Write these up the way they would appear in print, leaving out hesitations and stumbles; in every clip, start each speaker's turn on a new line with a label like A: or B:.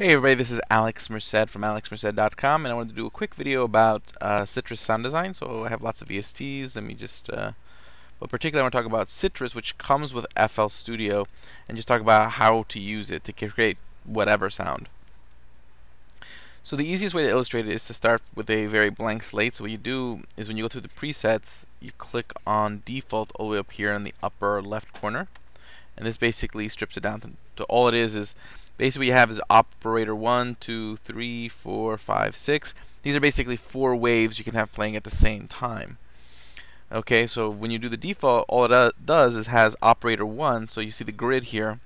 A: Hey everybody, this is Alex Merced from alexmerced.com, and I wanted to do a quick video about Sytrus sound design. So I have lots of VSTs. Let me just, but particularly I want to talk about Sytrus, which comes with Flstudio, and just talk about how to use it to create whatever sound. So the easiest way to illustrate it is to start with a very blank slate. So what you do is when you go through the presets, you click on default all the way up here in the upper left corner, and this basically strips it down to all it is basically what you have is operator 1, 2, 3, 4, 5, 6. These are basically 4 waves you can have playing at the same time. Okay, so when you do the default, all it does is has operator 1, so you see the grid here.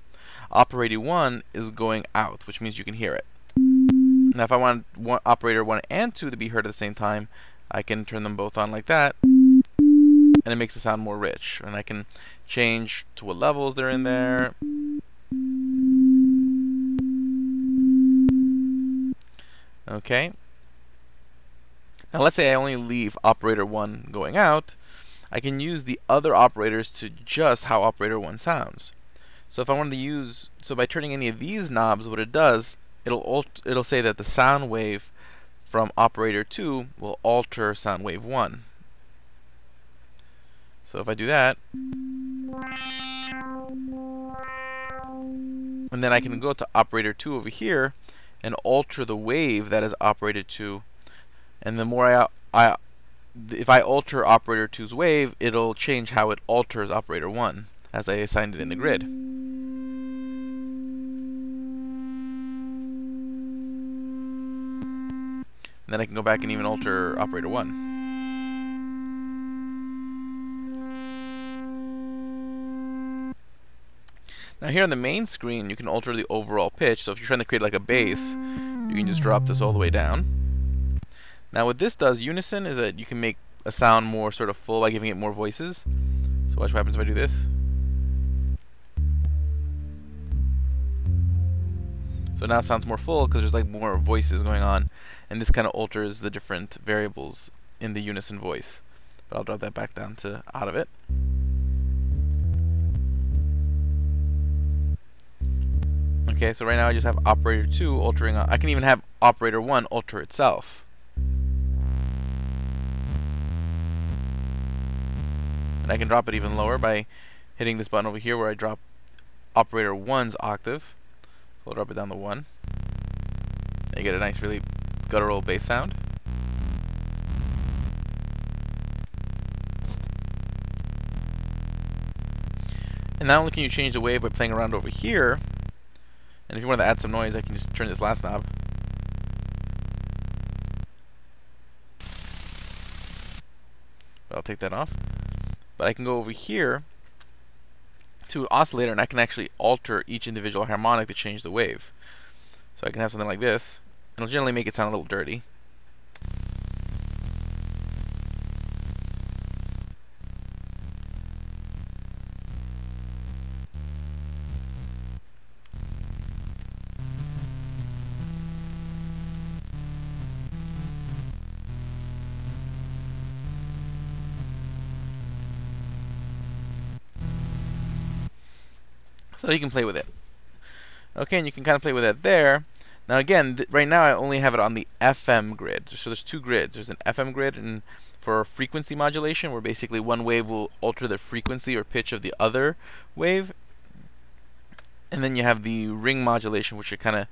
A: Operator 1 is going out, which means you can hear it. Now if I want operator 1 and 2 to be heard at the same time, I can turn them both on like that, and it makes the sound more rich. And I can change to what levels they're in there. Okay. Now let's say I only leave operator 1 going out. I can use the other operators to adjust how operator 1 sounds. So if I wanted to use, so by turning any of these knobs, what it does, it'll say that the sound wave from operator 2 will alter sound wave 1. So if I do that, and then I can go to operator 2 over here and alter the wave that is operator 2, and the more if I alter operator 2's wave, it'll change how it alters operator 1 as I assigned it in the grid. And then I can go back and even alter operator 1. Now here on the main screen, you can alter the overall pitch. So if you're trying to create like a bass, you can just drop this all the way down. Now what this does, unison, is that you can make a sound more sort of full by giving it more voices. So watch what happens if I do this. So now it sounds more full because there's like more voices going on, and this kind of alters the different variables in the unison voice. But I'll drop that back down to out of it. Okay, so right now I just have operator 2 altering. I can even have operator 1 alter itself. And I can drop it even lower by hitting this button over here where I drop operator 1's octave. So I'll drop it down to 1. And you get a nice, really guttural bass sound. And not only can you change the wave by playing around over here, and if you want to add some noise, I can just turn this last knob. But I'll take that off. But I can go over here to oscillator, and I can actually alter each individual harmonic to change the wave. So I can have something like this, and it'll generally make it sound a little dirty. So you can play with it. Okay, and you can kind of play with that there. Now again, right now I only have it on the FM grid. So there's 2 grids. There's an FM grid and for frequency modulation, where basically one wave will alter the frequency or pitch of the other wave. And then you have the ring modulation, which are kind of,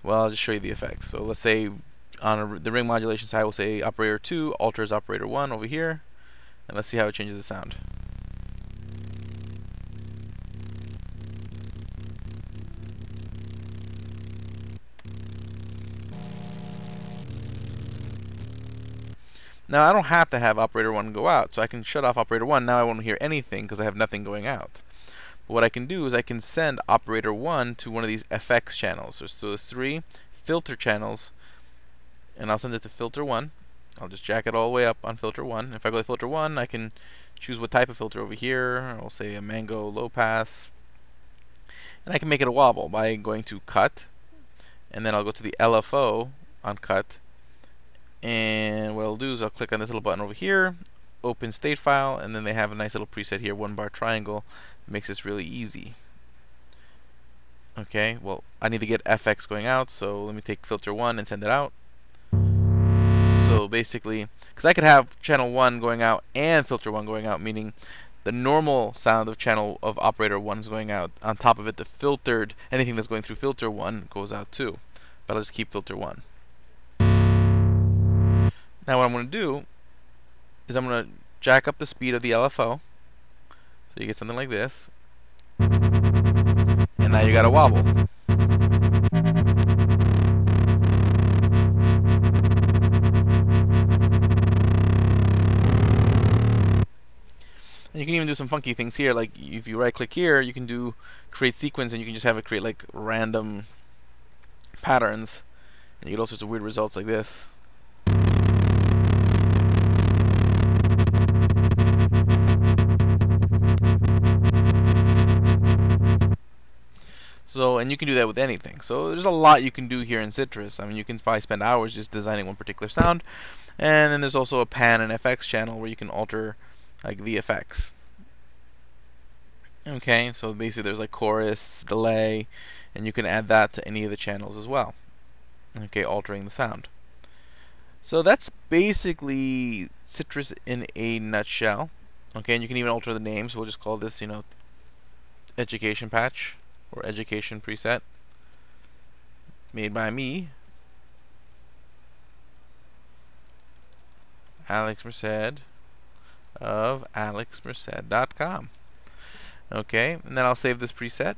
A: well, I'll just show you the effects. So let's say on the ring modulation side, we'll say operator 2 alters operator 1 over here. And let's see how it changes the sound. Now I don't have to have operator 1 go out, so I can shut off operator 1. Now I won't hear anything because I have nothing going out. But what I can do is I can send operator 1 to one of these FX channels. So there's 3 filter channels, and I'll send it to filter 1. I'll just jack it all the way up on filter 1. If I go to filter 1, I can choose what type of filter over here. I'll say a mango low pass. And I can make it a wobble by going to cut, and then I'll go to the LFO on cut. And what I'll do is I'll click on this little button over here, open state file, and then they have a nice little preset here, 1 bar triangle. It makes this really easy. Okay, well, I need to get FX going out, so let me take filter 1 and send it out. So basically, because I could have channel 1 going out and filter 1 going out, meaning the normal sound of channel of operator 1 is going out. On top of it, the filtered, anything that's going through filter 1 goes out too. But I'll just keep filter 1. Now what I'm going to do is I'm going to jack up the speed of the LFO. So you get something like this. And now you got a wobble. And you can even do some funky things here, like if you right click here, you can do create sequence, and you can just have it create like random patterns, and you get all sorts of weird results like this. So, and you can do that with anything. So there's a lot you can do here in Sytrus. I mean, you can probably spend hours just designing one particular sound. And then there's also a pan and FX channel where you can alter like the effects. Okay, so basically there's like chorus, delay, and you can add that to any of the channels as well. Okay, altering the sound. So that's basically Sytrus in a nutshell. Okay, and you can even alter the name. So we'll just call this, education patch or education preset, made by me, Alex Merced of alexmerced.com. Okay, and then I'll save this preset.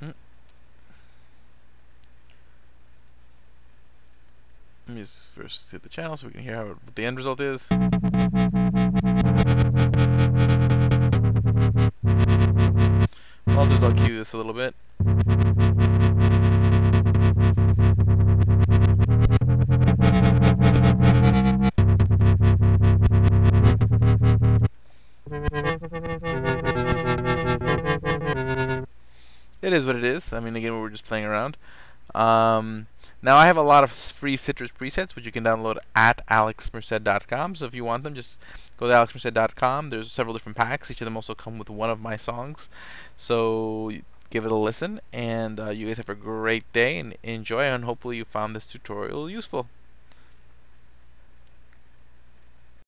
A: Let me just first hit the channel so we can hear what the end result is. What I'll do is I'll cue this a little bit. It is what it is. I mean, again, we're just playing around. Now I have a lot of free Sytrus presets, which you can download at alexmerced.com. So if you want them, just go to alexmerced.com. There's several different packs. Each of them also come with one of my songs. So give it a listen, and you guys have a great day and enjoy. And hopefully you found this tutorial useful.